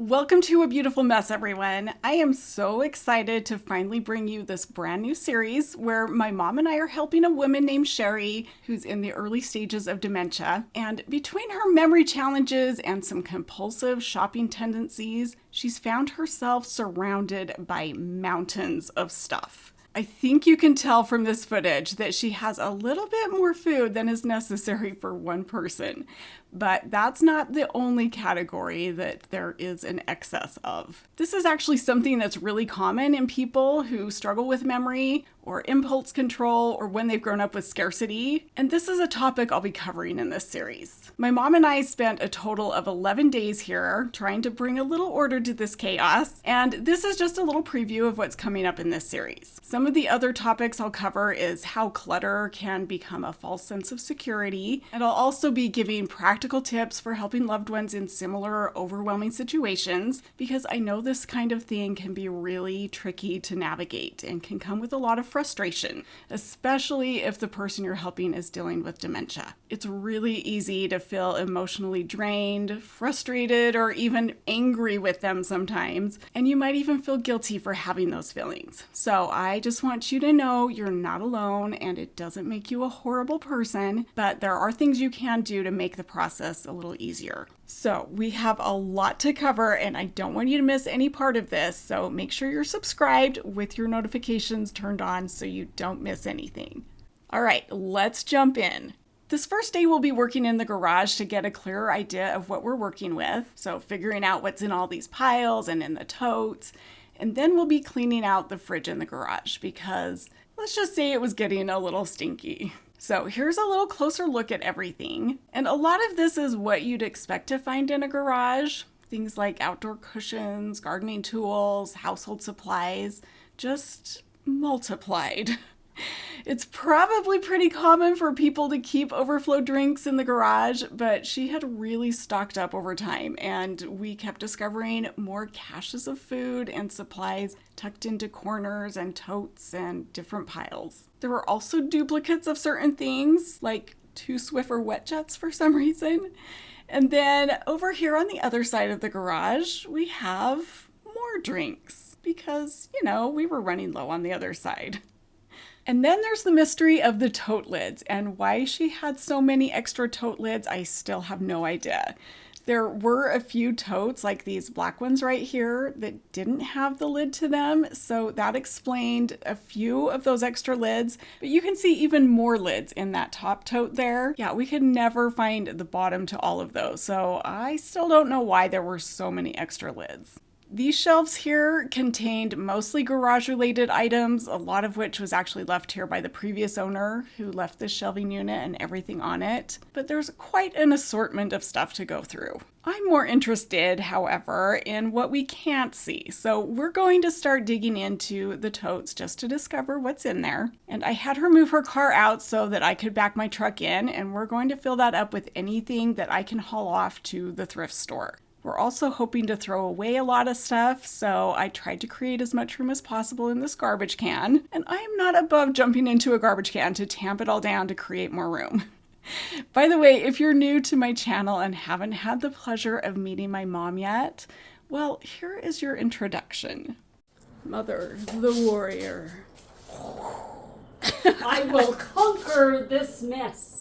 Welcome to A Beautiful Mess, everyone. I am so excited to finally bring you this brand new series where my mom and I are helping a woman named Shari who's in the early stages of dementia. And between her memory challenges and some compulsive shopping tendencies, she's found herself surrounded by mountains of stuff. I think you can tell from this footage that she has a little bit more food than is necessary for one person. But that's not the only category that there is an excess of. This is actually something that's really common in people who struggle with memory or impulse control or when they've grown up with scarcity. And this is a topic I'll be covering in this series. My mom and I spent a total of 11 days here trying to bring a little order to this chaos. And this is just a little preview of what's coming up in this series. Some of the other topics I'll cover is how clutter can become a false sense of security. And I'll also be giving practical tips for helping loved ones in similar overwhelming situations, because I know this kind of thing can be really tricky to navigate and can come with a lot of frustration, especially if the person you're helping is dealing with dementia. It's really easy to feel emotionally drained, frustrated, or even angry with them sometimes, and you might even feel guilty for having those feelings. So I just want you to know you're not alone, and it doesn't make you a horrible person, but there are things you can do to make the process a little easier. So we have a lot to cover, and I don't want you to miss any part of this, so make sure you're subscribed with your notifications turned on so you don't miss anything. All right, let's jump in. This first day we'll be working in the garage to get a clearer idea of what we're working with, so figuring out what's in all these piles and in the totes, and then we'll be cleaning out the fridge in the garage because let's just say it was getting a little stinky. So here's a little closer look at everything. And a lot of this is what you'd expect to find in a garage. Things like outdoor cushions, gardening tools, household supplies, just multiplied. It's probably pretty common for people to keep overflow drinks in the garage, but she had really stocked up over time, and we kept discovering more caches of food and supplies tucked into corners and totes and different piles. There were also duplicates of certain things, like 2 Swiffer wet jets for some reason. And then over here on the other side of the garage, we have more drinks because, we were running low on the other side. And then there's the mystery of the tote lids, and why she had so many extra tote lids, I still have no idea. There were a few totes, like these black ones right here, that didn't have the lid to them, so that explained a few of those extra lids, but you can see even more lids in that top tote there. Yeah, we could never find the bottom to all of those, so I still don't know why there were so many extra lids. These shelves here contained mostly garage-related items, a lot of which was actually left here by the previous owner who left this shelving unit and everything on it. But there's quite an assortment of stuff to go through. I'm more interested, however, in what we can't see. So we're going to start digging into the totes just to discover what's in there. And I had her move her car out so that I could back my truck in, and we're going to fill that up with anything that I can haul off to the thrift store. We're also hoping to throw away a lot of stuff, so I tried to create as much room as possible in this garbage can, and I am not above jumping into a garbage can to tamp it all down to create more room. By the way, if you're new to my channel and haven't had the pleasure of meeting my mom yet, well, here is your introduction. Mother, the warrior. I will conquer this mess.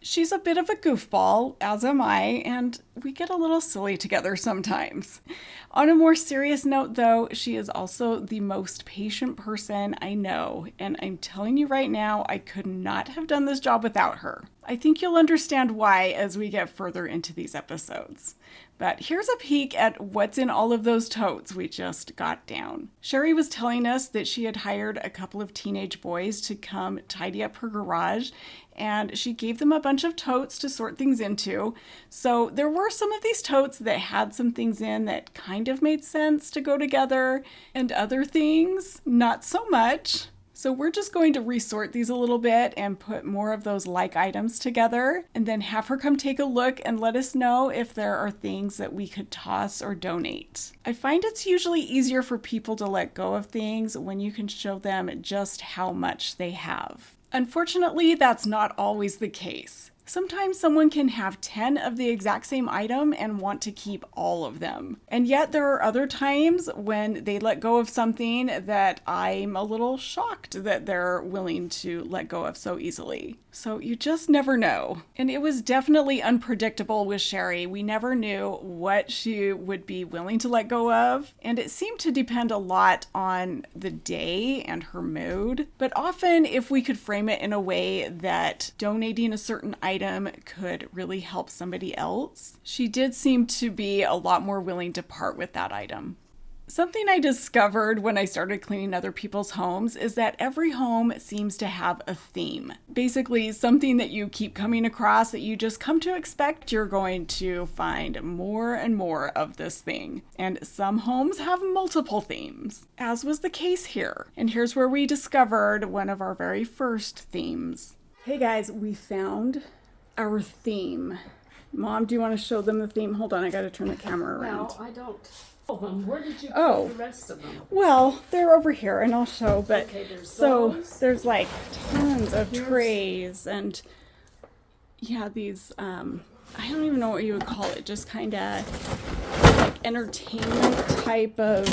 She's a bit of a goofball, as am I, and we get a little silly together sometimes. On a more serious note, though, she is also the most patient person I know, and I'm telling you right now, I could not have done this job without her. I think you'll understand why as we get further into these episodes. But here's a peek at what's in all of those totes we just got down. Shari was telling us that she had hired a couple of teenage boys to come tidy up her garage, and she gave them a bunch of totes to sort things into. So there were some of these totes that had some things in that kind of made sense to go together, and other things not so much. So we're just going to resort these a little bit and put more of those like items together, and then have her come take a look and let us know if there are things that we could toss or donate. I find it's usually easier for people to let go of things when you can show them just how much they have. Unfortunately, that's not always the case. Sometimes someone can have 10 of the exact same item and want to keep all of them. And yet there are other times when they let go of something that I'm a little shocked that they're willing to let go of so easily. So you just never know. And it was definitely unpredictable with Shari. We never knew what she would be willing to let go of. And it seemed to depend a lot on the day and her mood. But often if we could frame it in a way that donating a certain item could really help somebody else, she did seem to be a lot more willing to part with that item. Something I discovered when I started cleaning other people's homes is that every home seems to have a theme. Basically, something that you keep coming across that you just come to expect you're going to find more and more of this thing. And some homes have multiple themes, as was the case here. And here's where we discovered one of our very first themes. Hey guys, we found our theme. Mom, do you want to show them the theme? Hold on, I gotta turn the camera around. No, I don't. Where did you Oh. put the rest of them? Well, they're over here and I'll show, but Okay, there's so those. there's like tons of trays and yeah, these, I don't even know what you would call it, just kind of like entertainment type of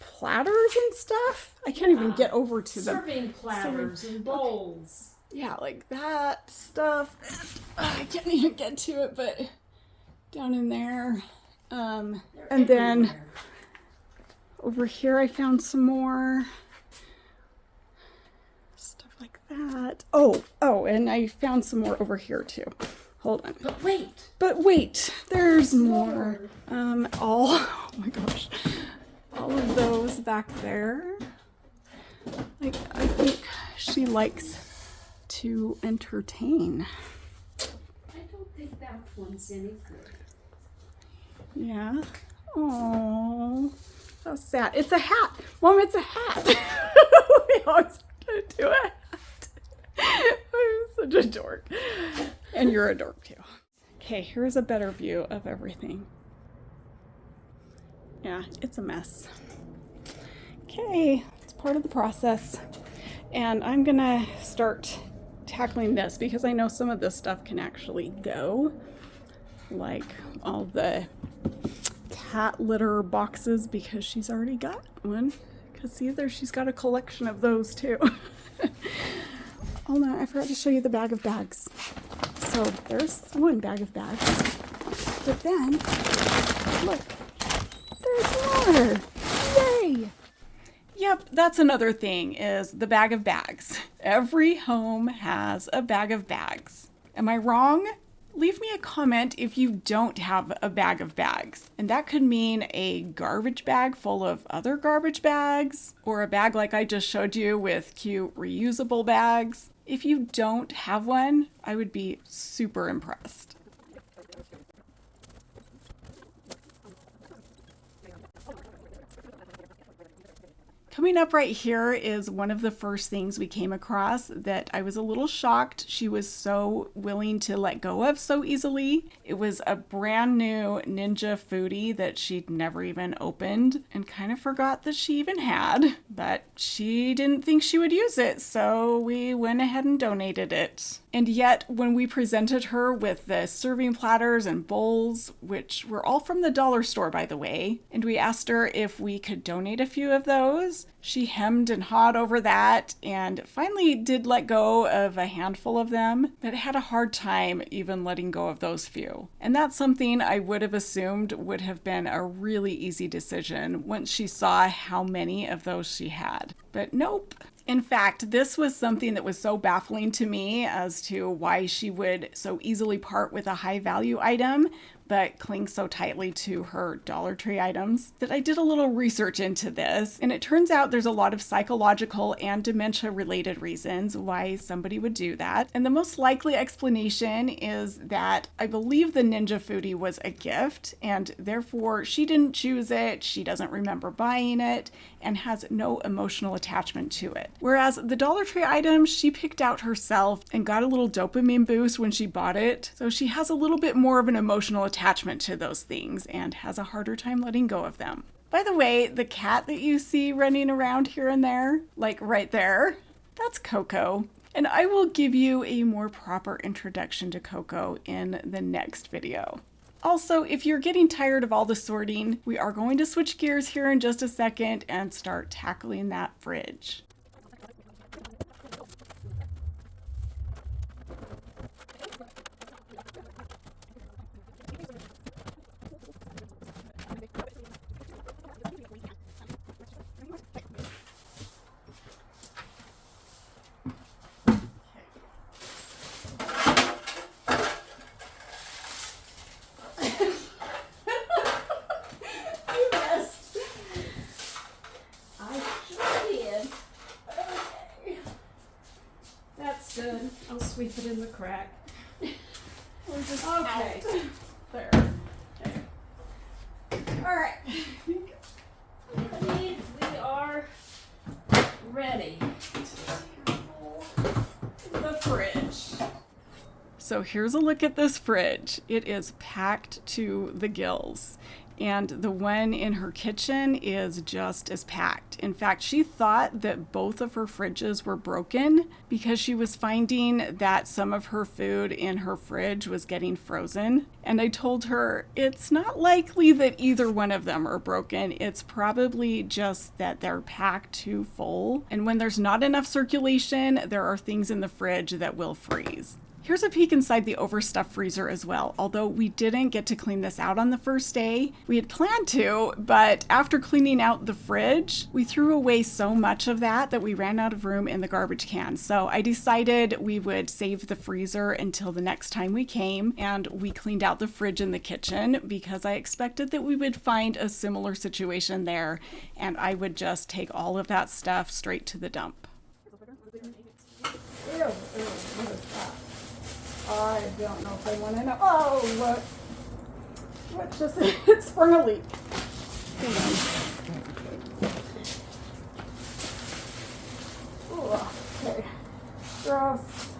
platters and stuff. I can't even get over to them. Serving platters and bowls. Yeah, like that stuff. I can't even get to it, but down in there. And then everywhere. over here I found some more stuff like that. Oh, and I found some more over here too. Hold on. But wait. There's more. Oh my gosh. All of those back there. Like, I think she likes to entertain. I don't think that one's any good. Yeah. Oh, so sad. It's a hat. Mom, it's a hat. We always have to do a hat. I'm such a dork. And you're a dork too. Okay, here's a better view of everything. Yeah, it's a mess. Okay, it's part of the process. And I'm gonna start tackling this because I know some of this stuff can actually go. Like all the cat litter boxes because she's already got one. Because see there, she's got a collection of those too. Oh no, I forgot to show you the bag of bags. So there's one bag of bags. But then, look, there's more. Yay! Yep, that's another thing is the bag of bags. Every home has a bag of bags. Am I wrong? Leave me a comment if you don't have a bag of bags. And that could mean a garbage bag full of other garbage bags, or a bag like I just showed you with cute reusable bags. If you don't have one, I would be super impressed. Coming up right here is one of the first things we came across that I was a little shocked she was so willing to let go of so easily. It was a brand new Ninja Foodie that she'd never even opened and kind of forgot that she even had, but she didn't think she would use it, so we went ahead and donated it. And yet, when we presented her with the serving platters and bowls, which were all from the dollar store, by the way, and we asked her if we could donate a few of those, she hemmed and hawed over that and finally did let go of a handful of them, but had a hard time even letting go of those few. And that's something I would have assumed would have been a really easy decision once she saw how many of those she had. But nope. In fact, this was something that was so baffling to me as to why she would so easily part with a high value item, but cling so tightly to her Dollar Tree items, that I did a little research into this. And it turns out there's a lot of psychological and dementia related reasons why somebody would do that. And the most likely explanation is that I believe the Ninja Foodie was a gift, and therefore she didn't choose it, she doesn't remember buying it, and has no emotional attachment to it. Whereas the Dollar Tree item she picked out herself and got a little dopamine boost when she bought it, so she has a little bit more of an emotional attachment to those things and has a harder time letting go of them. By the way, the cat that you see running around here and there, like right there, that's Coco. And I will give you a more proper introduction to Coco in the next video. Also, if you're getting tired of all the sorting, we are going to switch gears here in just a second and start tackling that fridge. Good. I'll sweep it in the crack. We're just okay. Out. There. Okay. All right. We are ready. The fridge. So here's a look at this fridge. It is packed to the gills. And the one in her kitchen is just as packed. In fact, she thought that both of her fridges were broken because she was finding that some of her food in her fridge was getting frozen. And I told her it's not likely that either one of them are broken. It's probably just that they're packed too full. And when there's not enough circulation, there are things in the fridge that will freeze. Here's a peek inside the overstuffed freezer as well, although we didn't get to clean this out on the first day. We had planned to, but after cleaning out the fridge, we threw away so much of that we ran out of room in the garbage can. So I decided we would save the freezer until the next time we came, and we cleaned out the fridge in the kitchen because I expected that we would find a similar situation there, and I would just take all of that stuff straight to the dump. Ew, what is that? I don't know if I want to know. Oh, what just, it sprung a leak. Hang on. Ooh, okay. Gross.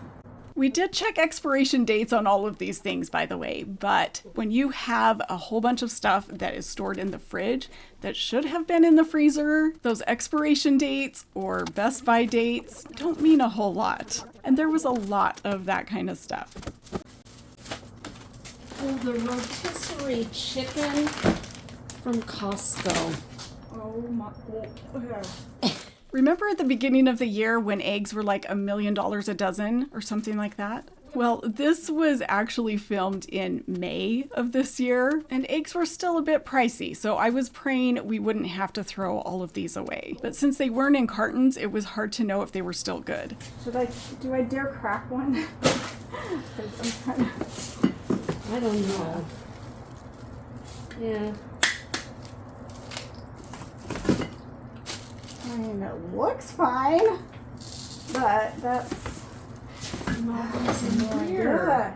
We did check expiration dates on all of these things, by the way, but when you have a whole bunch of stuff that is stored in the fridge that should have been in the freezer, those expiration dates or Best By dates don't mean a whole lot. And there was a lot of that kind of stuff. Oh, the rotisserie chicken from Costco. Oh my God. Remember at the beginning of the year when eggs were like $1 million a dozen or something like that? Well, this was actually filmed in May of this year, and eggs were still a bit pricey, so I was praying we wouldn't have to throw all of these away. But since they weren't in cartons, it was hard to know if they were still good. Do I dare crack one? I don't know. Yeah. I mean, it looks fine, but that's not in here.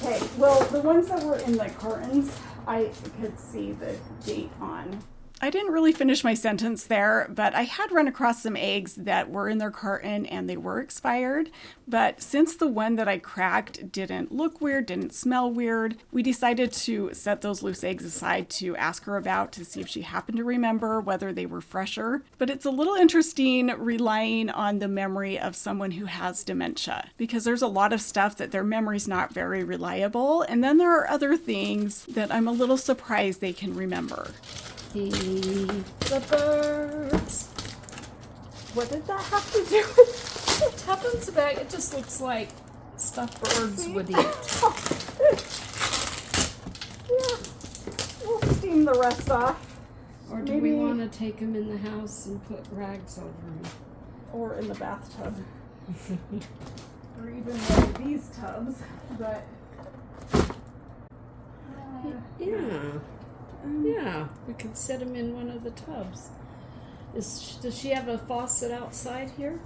Okay, well, the ones that were in the cartons, I could see the date on. I didn't really finish my sentence there, but I had run across some eggs that were in their carton and they were expired. But since the one that I cracked didn't look weird, didn't smell weird, we decided to set those loose eggs aside to ask her about to see if she happened to remember whether they were fresher. But it's a little interesting relying on the memory of someone who has dementia, because there's a lot of stuff that their memory's not very reliable. And then there are other things that I'm a little surprised they can remember. The birds. What did that have to do with It happens about, it just looks like stuff birds would eat. Yeah, we'll steam the rest off. Or do we want to take them in the house and put rags over them? Or in the bathtub. Or even one of these tubs, but... Yeah, we could set them in one of the tubs. Does she have a faucet outside here?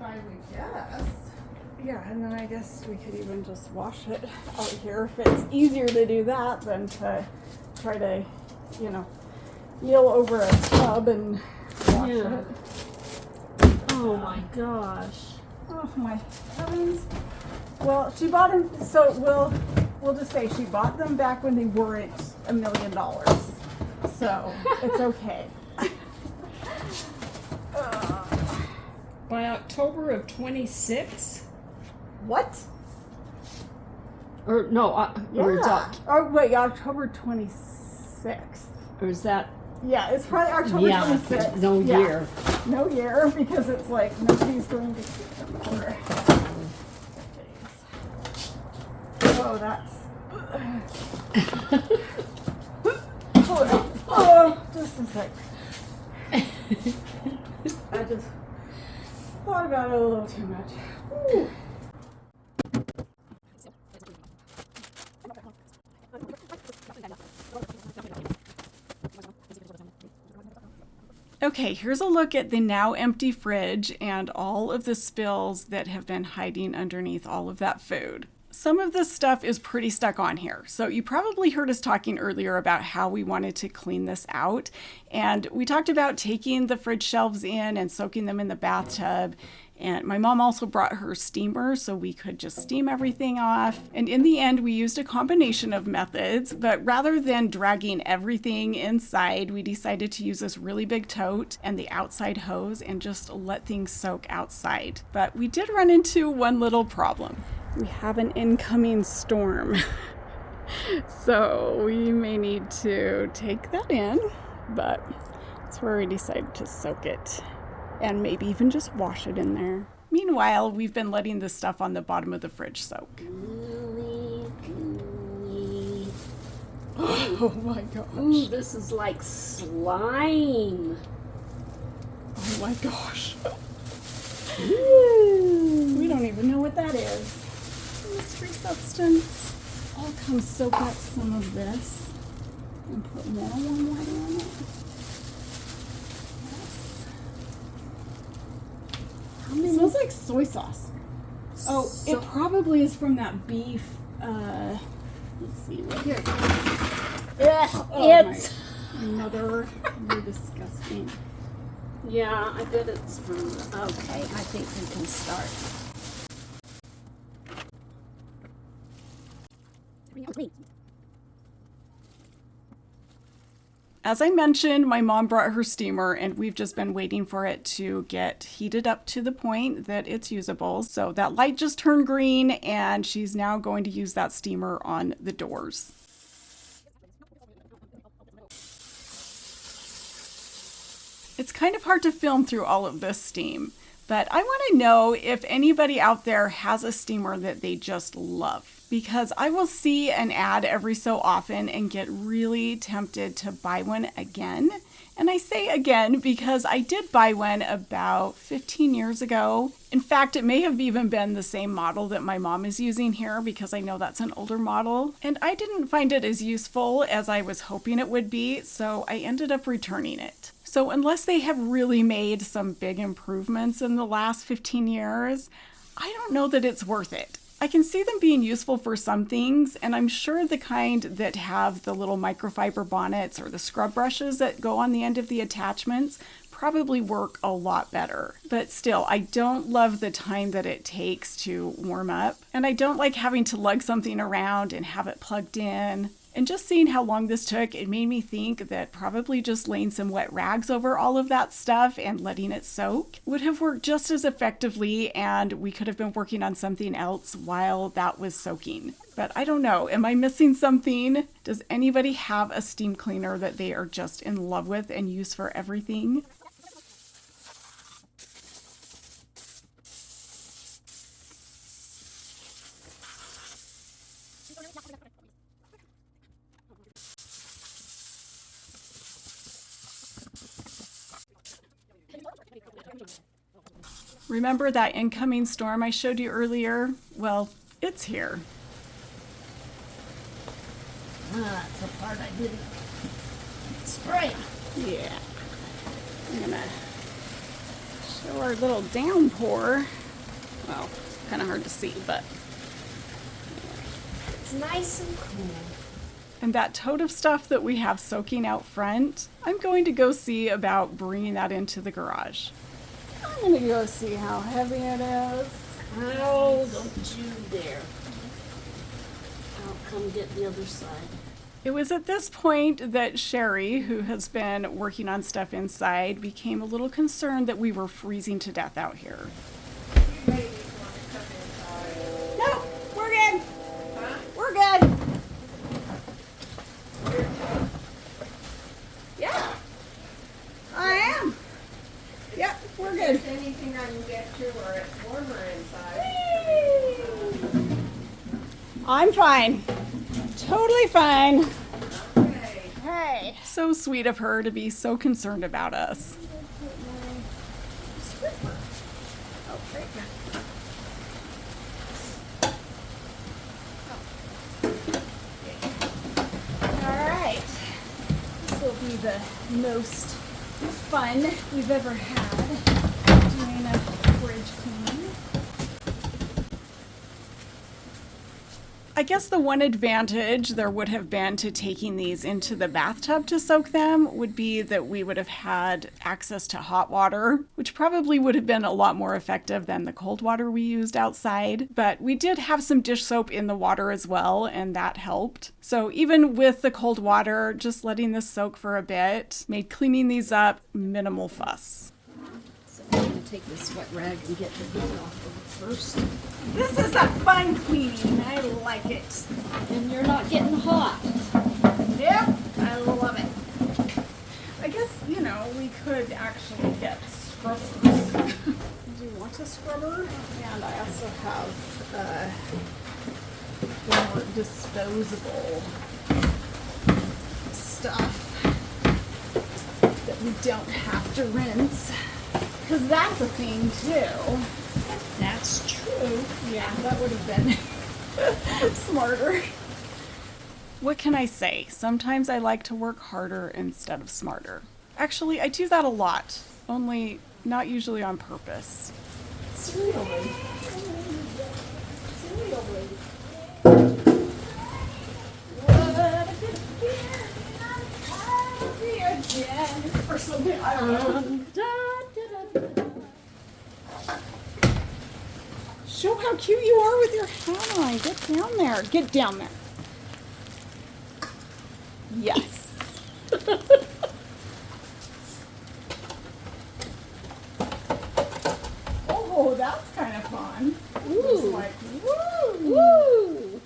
I would guess. Yeah, and then I guess we could even just wash it out here if it's easier to do that than to try to, kneel over a tub and wash it. Oh my gosh. Oh my heavens. Well, she bought them, so we'll just say she bought them back when they weren't $1 million. So it's okay. by October of 26. What? Or no, or it's Oh, wait, October 26th. or is that? Yeah, it's probably October 26th. No year. No year, because it's like nobody's going to keep them for days. Oh, that's... oh, just a sec. I just thought about it a little too much. Ooh. Okay, here's a look at the now empty fridge and all of the spills that have been hiding underneath all of that food. Some of this stuff is pretty stuck on here. So you probably heard us talking earlier about how we wanted to clean this out. And we talked about taking the fridge shelves in and soaking them in the bathtub. And my mom also brought her steamer so we could just steam everything off. And in the end, we used a combination of methods, but rather than dragging everything inside, we decided to use this really big tote and the outside hose and just let things soak outside. But we did run into one little problem. We have an incoming storm. So we may need to take that in, but that's where we decided to soak it. And maybe even just wash it in there. Meanwhile, we've been letting the stuff on the bottom of the fridge soak. Oh my gosh. Ooh, this is like slime. Oh my gosh. We don't even know what that is. Mystery substance. I'll come soak up some of this and put more warm water on it. It smells like soy sauce. Oh, it probably is from that beef. Let's see. Right here. It's mother. You're disgusting. Yeah, I bet it's from. Okay, I think we can start. As I mentioned, my mom brought her steamer and we've just been waiting for it to get heated up to the point that it's usable. So that light just turned green and she's now going to use that steamer on the doors. It's kind of hard to film through all of this steam, but I want to know if anybody out there has a steamer that they just love. Because I will see an ad every so often and get really tempted to buy one again. And I say again because I did buy one about 15 years ago. In fact, it may have even been the same model that my mom is using here because I know that's an older model. And I didn't find it as useful as I was hoping it would be, so I ended up returning it. So unless they have really made some big improvements in the last 15 years, I don't know that it's worth it. I can see them being useful for some things, and I'm sure the kind that have the little microfiber bonnets or the scrub brushes that go on the end of the attachments probably work a lot better. But still, I don't love the time that it takes to warm up, and I don't like having to lug something around and have it plugged in. And just seeing how long this took, it made me think that probably just laying some wet rags over all of that stuff and letting it soak would have worked just as effectively, and we could have been working on something else while that was soaking. But I don't know, am I missing something? Does anybody have a steam cleaner that they are just in love with and use for everything? Remember that incoming storm I showed you earlier? Well, it's here. That's the part I didn't spray. Yeah. I'm gonna show our little downpour. Well, kind of hard to see, but. It's nice and cool. And that tote of stuff that we have soaking out front, I'm going to go see about bringing that into the garage. I'm gonna go see how heavy it is. Oh, don't you dare. I'll come get the other side. It was at this point that Shari, who has been working on stuff inside, became a little concerned that we were freezing to death out here. No, we're good. Huh? We're good. Yeah, I am. Yep, we're good. If there's anything I can get to where it's warmer inside. I'm fine. Totally fine. Okay. Hey. So sweet of her to be so concerned about us. Oh, great. All right. This will be the most fun we've ever had doing a fridge clean. I guess the one advantage there would have been to taking these into the bathtub to soak them would be that we would have had access to hot water, which probably would have been a lot more effective than the cold water we used outside. But we did have some dish soap in the water as well, and that helped. So even with the cold water, just letting this soak for a bit made cleaning these up minimal fuss. So I'm going to take this wet rag and get the heat off of it first. This is a fun cleaning. I like it. And you're not getting hot. Yep, I love it. I guess, we could actually get scrubbers. Do you want a scrubber? And I also have more disposable stuff that we don't have to rinse. Because that's a thing too. That's true. Yeah, that would have been smarter. What can I say? Sometimes I like to work harder instead of smarter. Actually, I do that a lot, only not usually on purpose. Seriously. Or something, I don't know. Show how cute you are with your hat on. Get down there. Get down there. Yes. Oh, that's kind of fun. Ooh. Just like, woo. Woo!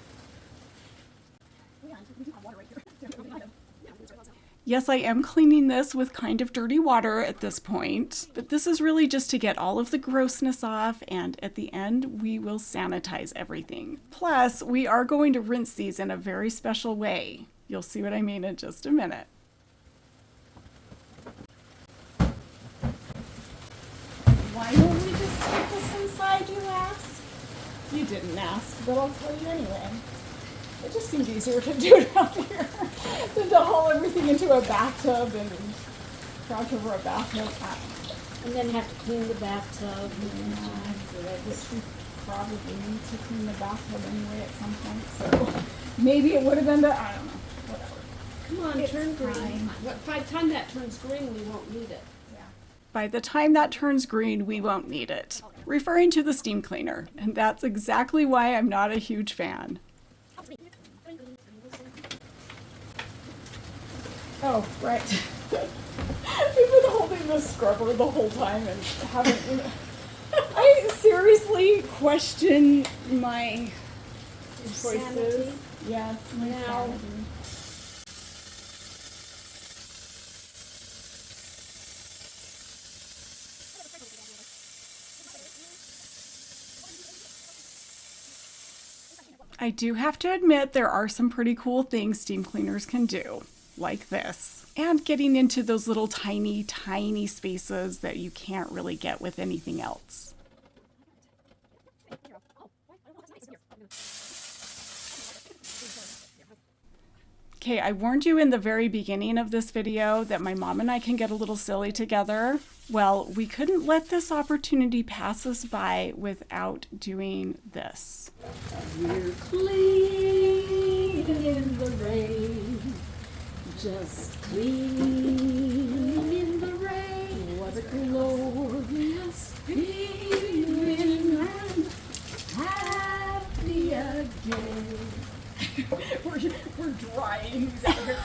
Yes, I am cleaning this with kind of dirty water at this point, but this is really just to get all of the grossness off, and at the end, we will sanitize everything. Plus, we are going to rinse these in a very special way. You'll see what I mean in just a minute. Why don't we just stick this inside, you ask? You didn't ask, but I'll tell you anyway. It just seems easier to do it out here than to haul everything into a bathtub and crouch over a bathtub. And then have to clean the bathtub. Which we probably need to clean the bathtub anyway at some point, so maybe it would have been I don't know. Whatever. Come on, It's turn green. fine. By the time that turns green, we won't need it. By the time that turns green, we won't need it. Referring to the steam cleaner, and that's exactly why I'm not a huge fan. Oh, right. We've been holding the scrubber the whole time and haven't. I seriously question my choices. Sanity? Yes, my Now- sanity. I do have to admit there are some pretty cool things steam cleaners can do, like this. And getting into those little tiny, tiny spaces that you can't really get with anything else. Okay, I warned you in the very beginning of this video that my mom and I can get a little silly together. Well, we couldn't let this opportunity pass us by without doing this. We're clean in the rain. Just clean in the rain. What a glorious feeling, and happy again. We're drying who's out here.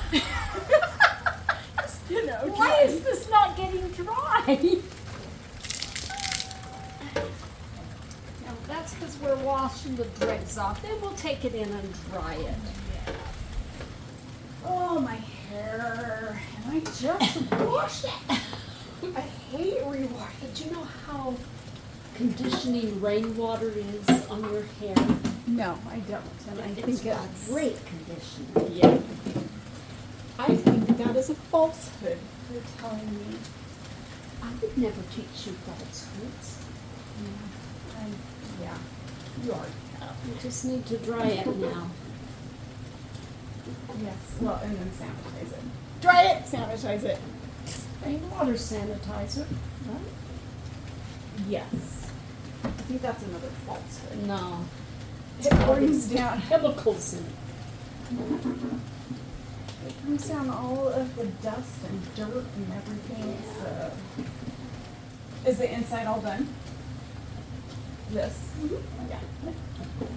You know, Why is this not getting dry? Now, that's because we're washing the dregs off. Then we'll take it in and dry it. Oh, my hair. And I just washed it. I hate rewash. But you know how conditioning rainwater is on your hair? No, I don't. And I think got it's great conditioner. Yeah. I think that is a falsehood you're telling me. I would never teach you falsehoods. Yeah, you are. You just need to dry it now. Yes, well, and then sanitize it. Dry it, sanitize it. Rainwater sanitizer, right? Yes. I think that's another falsehood. No. It brings down, Chemicals in it. it brings down all of the dust and dirt and everything. So, is the inside all done? This? Yeah. Cool.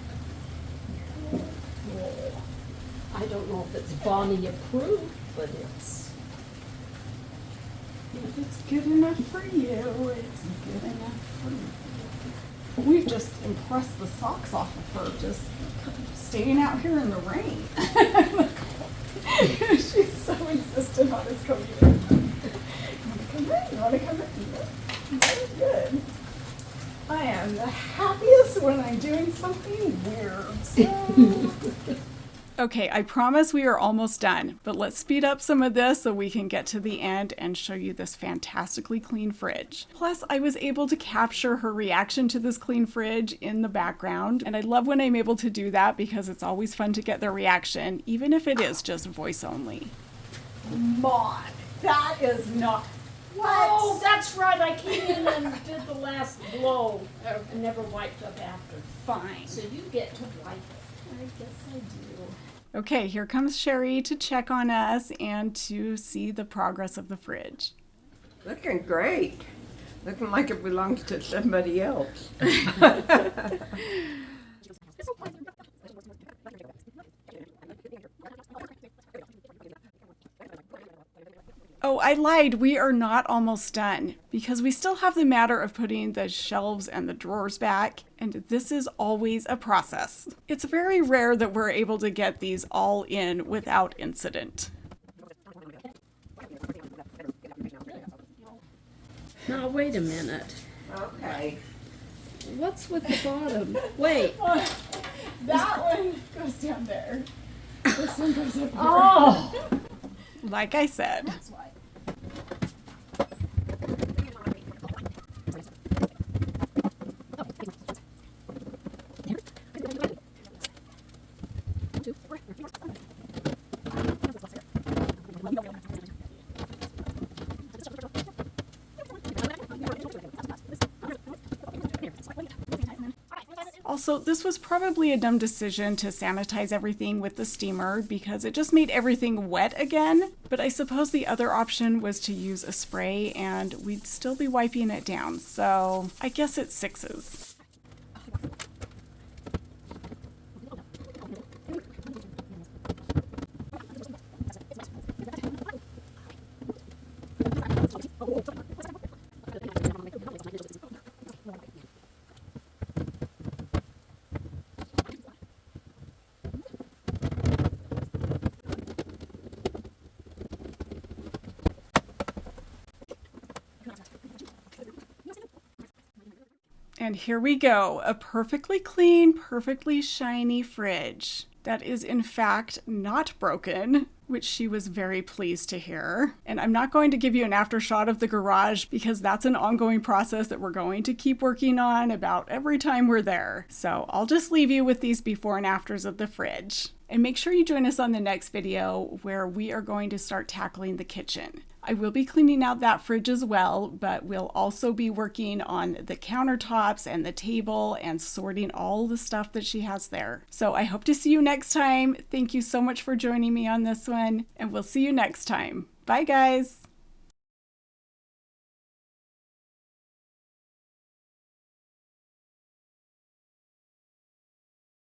I don't know if it's Bonnie approved, but it's. If it's good enough for you, it's good enough for me. We've just impressed the socks off of her, just staying out here in the rain. She's so insistent on us coming in. You want to come in? Very good. I am the happiest when I'm doing something weird. So. Okay, I promise we are almost done, but let's speed up some of this so we can get to the end and show you this fantastically clean fridge. Plus, I was able to capture her reaction to this clean fridge in the background, and I love when I'm able to do that because it's always fun to get their reaction, even if it is just voice only. Mom, that is not... What? Oh, that's right. I came in and did the last blow and never wiped up after. Fine. So you get to wipe it. I guess I do. Okay, here comes Shari to check on us and to see the progress of the fridge. Looking great. Looking like it belongs to somebody else. Oh, I lied. We are not almost done because we still have the matter of putting the shelves and the drawers back, and this is always a process. It's very rare that we're able to get these all in without incident. Now, wait a minute. Okay. What's with the bottom? Wait. That one goes down there. This one goes up here. Oh! Like I said. That's why. Also, this was probably a dumb decision to sanitize everything with the steamer because it just made everything wet again. But I suppose the other option was to use a spray and we'd still be wiping it down. So I guess it's sixes. And here we go, a perfectly clean, perfectly shiny fridge that is in fact not broken, which she was very pleased to hear. And I'm not going to give you an after shot of the garage because that's an ongoing process that we're going to keep working on about every time we're there. So I'll just leave you with these before and afters of the fridge. And make sure you join us on the next video where we are going to start tackling the kitchen. I will be cleaning out that fridge as well, but we'll also be working on the countertops and the table and sorting all the stuff that she has there. So I hope to see you next time. Thank you so much for joining me on this one, and we'll see you next time. Bye, guys.